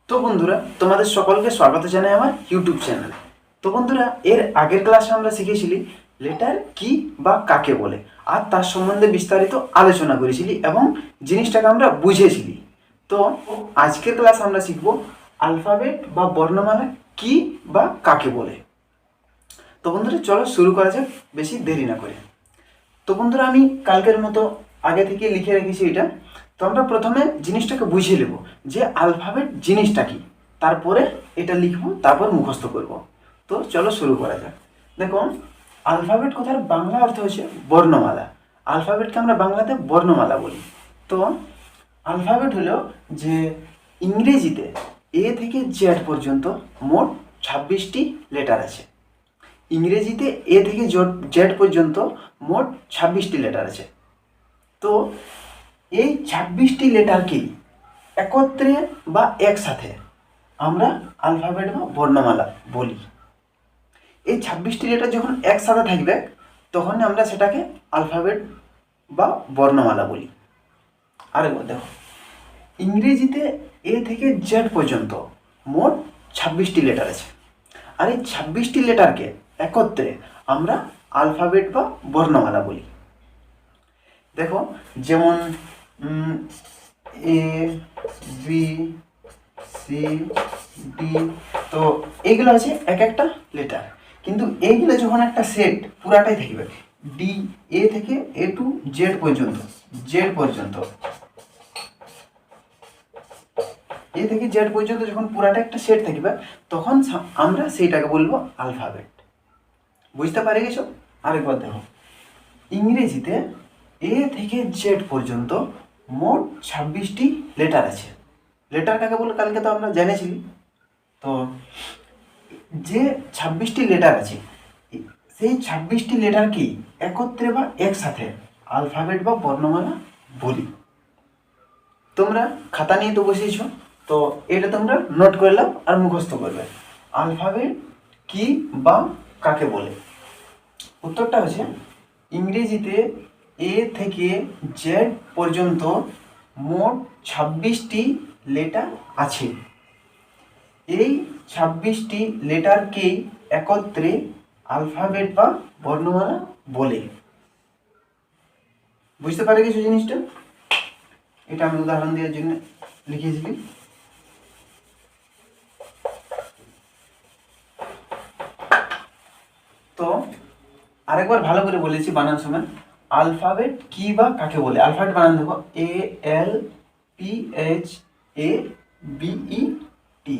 তো বন্ধুরা, তোমাদের সকলকে স্বাগত জানাই আমার ইউটিউব চ্যানেলে। তো বন্ধুরা, এর আগের ক্লাসে আমরা শিখেছিলি লেটার কি বা কাকে বলে, আর তার সম্বন্ধে বিস্তারিত আলোচনা করেছিলি এবং জিনিসটাকে আমরা বুঝেছিলি। তো আজকের ক্লাস আমরা শিখব আলফাবেট বা বর্ণমালা কি বা কাকে বলে। তো বন্ধুরা, চলো শুরু করা যাক বেশি দেরি না করে। তো বন্ধুরা, আমি কালকের মতো আগে থেকে লিখে রেখেছি এটা। তো আমরা প্রথমে জিনিসটাকে বুঝিয়ে নেব যে আলফাবেট জিনিসটা কি, তারপরে এটা লিখবো, তারপর মুখস্থ করব। তো চলো শুরু করা যাক। দেখো, আলফাবেট কথার বাংলা অর্থ হচ্ছে বর্ণমালা। আলফাবেটকে আমরা বাংলাতে বর্ণমালা বলি। তো আলফাবেট হলো যে ইংরেজিতে এ থেকে জেড পর্যন্ত মোট 26টি লেটার আছে। ইংরেজিতে এ থেকে জেড পর্যন্ত মোট 26টি লেটার আছে। তো এই 26টি লেটারকেই একত্রে বা একসাথে আমরা আলফাবেট বা বর্ণমালা বলি। এই 26টি লেটার যখন একসাথে থাকবে তখন আমরা সেটাকে আলফাবেট বা বর্ণমালা বলি। আরেকবার দেখো, ইংরেজিতে এ থেকে জেড পর্যন্ত মোট 26টি লেটার আছে, আর এই 26টি লেটারকে একত্রে আমরা আলফাবেট বা বর্ণমালা বলি। দেখো, যেমন এ, বি, সি, ডি, তো এইগুলো আছে এক একটা লেটার, কিন্তু এইগুলো যখন একটা সেট পুরাটাই থাকবে, ডি, এ থেকে এ টু জেড পর্যন্ত, জেড পর্যন্ত, এ থেকে জেড পর্যন্ত যখন পুরাটা একটা সেট থাকবে তখন আমরা সেইটাকে বলবো আলফাবেট। বুঝতে পারে গেছো? আরেকবার দেখো, ইংরেজিতে এ থেকে জেড পর্যন্ত মোট 26টি লেটার আছে। লেটার কাকে বলে কালকে তো আমরা জেনেছি। তো যে 26টি লেটার আছে সেই 26টি লেটারকেই একত্রে বা একসাথে আলফাবেট বা বর্ণমালা বলি। তোমরা খাতা নিয়ে তো বসেছ, তো এটা তোমরা নোট করে নাও আর মুখস্থ করবে। আলফাবেট কি বা কাকে বলে? উত্তরটা হচ্ছে ইংরেজিতে এ থেকে জেড পর্যন্ত মোট 26টি লেটার আছে। এই 26টি লেটারকেই একত্রে আলফাবেট বা বর্ণমালা বলে। বুঝতে পারে কিছু জিনিসটা? এটা আমি উদাহরণ দেওয়ার জন্য লিখেছিলি। তো আরেকবার ভালো করে বলেছি বানান সময়, আলফাবেট কি বা কাকে বলে। আলফাবেট বানান দেখো, A L P H A B E T.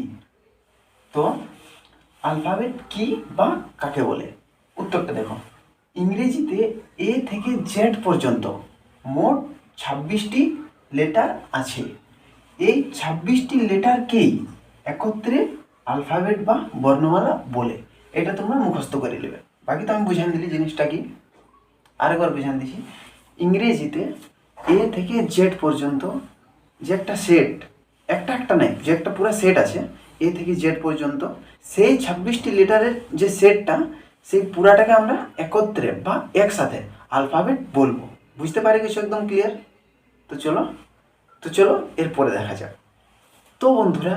তো আলফাবেট কি বা কাকে বলে? উত্তরটা দেখো, ইংরেজিতে এ থেকে জেড পর্যন্ত মোট 26টি লেটার আছে। এই 26টি লেটারকেই একত্রে আলফাবেট বা বর্ণমালা বলে। এটা তোমরা মুখস্থ করে নেবে। বাকি তো আমি বুঝান দিলি জিনিসটা কি। আরেকবার বুঝান দিছি, ইংরেজিতে এ থেকে জেড পর্যন্ত যে একটা সেট, একটা নেই, যে একটা পুরো সেট আছে এ থেকে জেড পর্যন্ত, সেই 26টি লেটারের যে সেটটা, সেই পুরাটাকে আমরা একত্রে বা একসাথে আলফাবেট বলবো। বুঝতে পারি কিছু? একদম ক্লিয়ার? তো চলো এরপরে দেখা যাক। তো বন্ধুরা,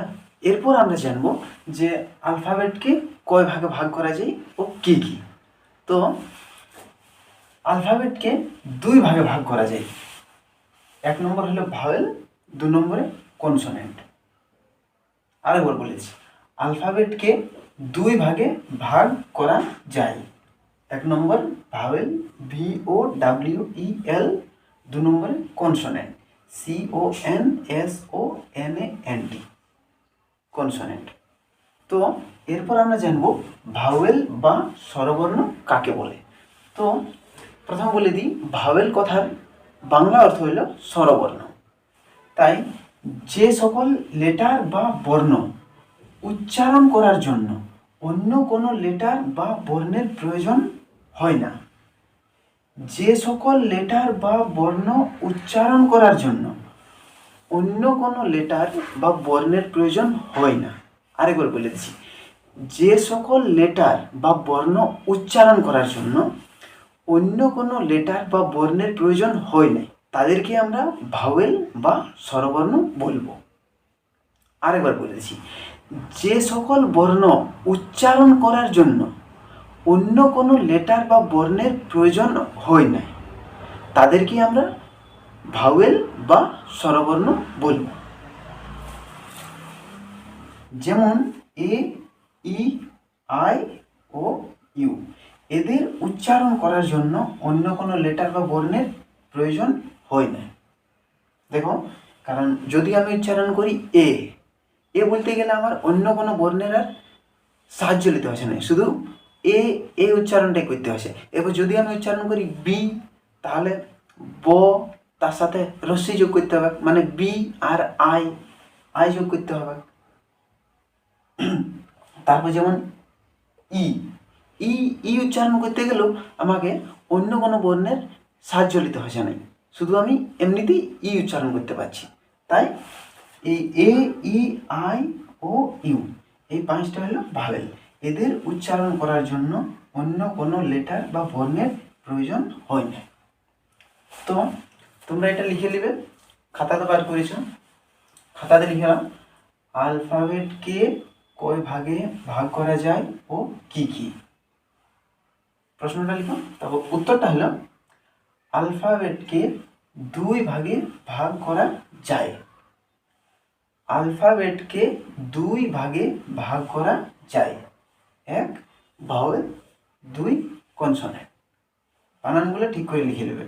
এরপর আমরা জানবো যে আলফাবেটকে কয় ভাগে ভাগ করা যায় ও কি কি। তো আলফাবেটকে দুই ভাগে ভাগ করা যায়। এক নম্বর হলো ভাওয়েল, দু নম্বরে কনসোনেন্ট। আরেকবার বলেছি, আলফাবেটকে দুই ভাগে ভাগ করা যায়। এক নম্বর ভাওয়েল, VOWEL, দু নম্বরে কনসোনেন্ট, CONSONANT, কনসোনেন্ট। তো এরপর আমরা জানব ভাওয়েল বা স্বরবর্ণ কাকে বলে। তো প্রথমে বলে দিই, ভাওয়েল কথার বাংলা অর্থ হইল স্বরবর্ণ। তাই যে সকল লেটার বা বর্ণ উচ্চারণ করার জন্য অন্য কোনো লেটার বা বর্ণের প্রয়োজন হয় না, যে সকল লেটার বা বর্ণ উচ্চারণ করার জন্য অন্য কোনো লেটার বা বর্ণের প্রয়োজন হয় না। আরেকবার বলে দিচ্ছি, যে সকল লেটার বা বর্ণ উচ্চারণ করার জন্য অন্য কোনো লেটার বা বর্ণের প্রয়োজন হয় না, তাদেরকে আমরা ভাওয়েল বা স্বরবর্ণ বলবো। আরেকবার বলে দিচ্ছি, যে সকল বর্ণ উচ্চারণ করার জন্য অন্য কোনো লেটার বা বর্ণের প্রয়োজন হয় না তাদেরকে আমরা ভাওয়েল বা স্বরবর্ণ বলব। যেমন এ, ই, আই ও ইউ, এদের উচ্চারণ করার জন্য অন্য কোনো লেটার বা বর্ণের প্রয়োজন হয় না। দেখো, কারণ যদি আমি উচ্চারণ করি এ, এ বলতে গেলে আমার অন্য কোনো বর্ণের আর সাহায্য নিতে হচ্ছে না, শুধু এ উচ্চারণটাই করতে হচ্ছে। এবার যদি আমি উচ্চারণ করি বি, তাহলে ব তার সাথে রস্যি যোগ করতে হবে, মানে বি আর আই যোগ করতে হবে। তারপর যেমন ই, ই উচ্চারণ করতে গেলেও আমাকে অন্য কোনো বর্ণের সাহায্য নিতে হচ্ছে না, শুধু আমি এমনিতেই ই উচ্চারণ করতে পারছি। তাই এই এ, ই, আই ও ইউ, এই পাঁচটা হলো ভাওয়েল। এদের উচ্চারণ করার জন্য অন্য কোনো লেটার বা বর্ণের প্রয়োজন হয় না। তো তোমরা এটা লিখে নেবে, খাতাতে বার করেছ, খাতাতে লিখলাম আলফাবেটকে কয় ভাগে ভাগ করা যায় ও কি কি। প্রশ্নটা লিখো, তারপর উত্তরটা হলো আলফাবেটকে দুই ভাগে ভাগ করা যায়। আলফাবেটকে দুই ভাগে ভাগ করা যায়, এক ভাওয়েল, দুই কনসোনেন্ট। বানানগুলো ঠিক করে লিখে নেবে।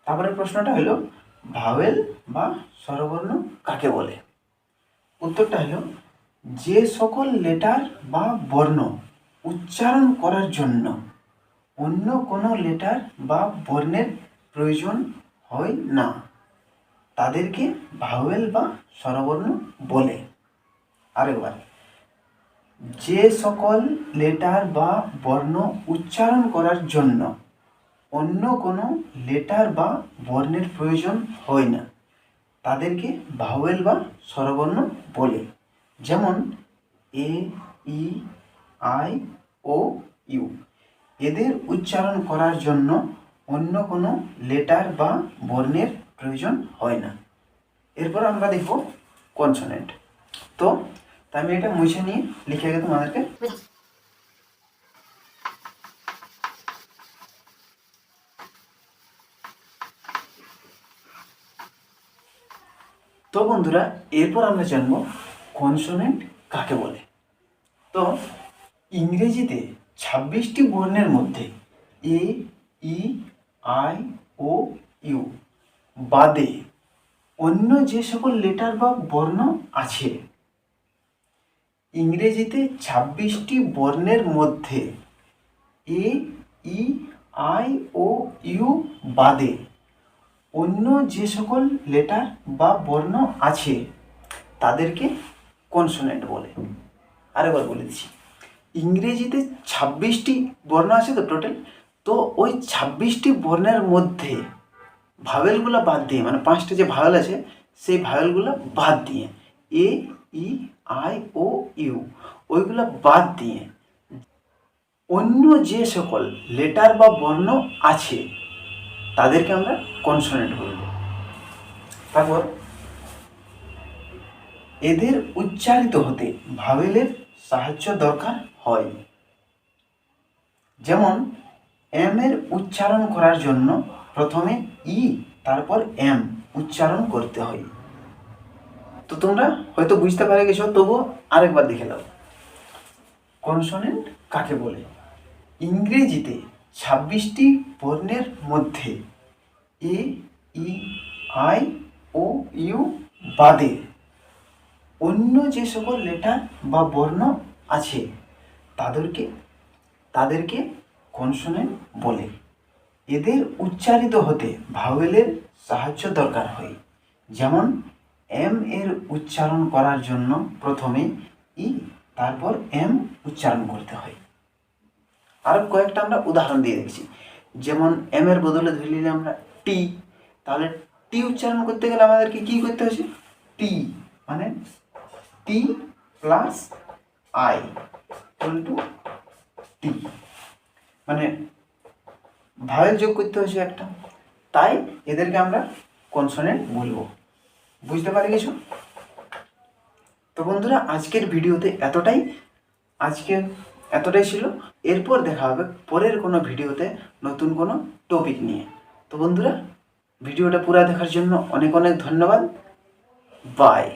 তারপরে প্রশ্নটা হলো ভাওয়েল বা স্বরবর্ণ কাকে বলে। উত্তরটা হলো যে সকল লেটার বা বর্ণ উচ্চারণ করার জন্য অন্য কোনো লেটার বা বর্ণের প্রয়োজন হয় না তাদেরকে ভাওয়েল বা স্বরবর্ণ বলে। আরেকবার, যে সকল লেটার বা বর্ণ উচ্চারণ করার জন্য অন্য কোনো লেটার বা বর্ণের প্রয়োজন হয় না তাদেরকে ভাওয়েল বা স্বরবর্ণ বলে। যেমন এ, ই, আই ও ইউ, এদের উচ্চারণ করার জন্য অন্য কোনো লেটার বা বর্ণের প্রয়োজন হয় না। এরপর আমরা দেখব কনসোনেন্ট। তো আমি এটা মুছে নিয়ে লিখে গিয়ে তোমাদেরকে তো বন্ধুরা, এরপর আমরা জানব কনসোনেন্ট কাকে বলে। তো ইংরেজিতে 26টি বর্ণের মধ্যে এ, ই, আই ও ইউ বাদে অন্য যে সকল লেটার বা বর্ণ আছে, ইংরেজিতে 26টি বর্ণের মধ্যে এ, ই, আই ও ইউ বাদে অন্য যে সকল লেটার বা বর্ণ আছে তাদেরকে কনসোনেন্ট বলে। আরেকবার বলে দিচ্ছি, ইংরেজিতে 26টি বর্ণ আছে তো টোটাল, তো ওই 26টি বর্ণের মধ্যে ভাওয়েলগুলো বাদ দিয়ে, মানে 5টা যে ভাওয়েল আছে সেই ভাওয়েলগুলো বাদ দিয়ে, এ, ই, আই ও ইউ, ওইগুলো বাদ দিয়ে অন্য যে সকল লেটার বা বর্ণ আছে তাদেরকে আমরা কনসোনেন্ট বলব। তারপর এদের উচ্চারিত হতে ভাওয়েলের সাহায্য দরকার হয়। যেমন এম এর উচ্চারণ করার জন্য প্রথমে ই তারপর এম উচ্চারণ করতে হয়। তো তোমরা হয়তো বুঝতে পারে গেছো, তবুও আরেকবার দেখে নাও কনসোনেন্ট কাকে বলে। ইংরেজিতে 26টি বর্ণের মধ্যে এ, ই, আই ও ইউ বাদে অন্য যে সকল লেটার বা বর্ণ আছে তাদেরকে কনসোনেন্ট বলে। এদের উচ্চারিত হতে ভাওয়েলের সাহায্য দরকার হয়। যেমন এম এর উচ্চারণ করার জন্য প্রথমে ই তারপর এম উচ্চারণ করতে হয়। আর কয়েকটা আমরা উদাহরণ দিয়ে দেখছি। যেমন এম এর বদলে ধরে নিলে আমরা টি, তাহলে টি উচ্চারণ করতে গেলে আমাদেরকে কি করতে হচ্ছে, টি মানে টি প্লাস আই ইকুয়াল টু টি, মানে ভাওয়েল যোগ করতে হচ্ছে একটা, তাই এদেরকে আমরা কনসোনেন্ট বলবো। বুঝতে পারি কিছু? তো বন্ধুরা আজকের ভিডিওতে এতটাই ছিল। এরপর দেখা হবে পরের কোনো ভিডিওতে নতুন কোনো টপিক নিয়ে। তো বন্ধুরা ভিডিওটা পুরো দেখার জন্য অনেক অনেক ধন্যবাদ। বাই।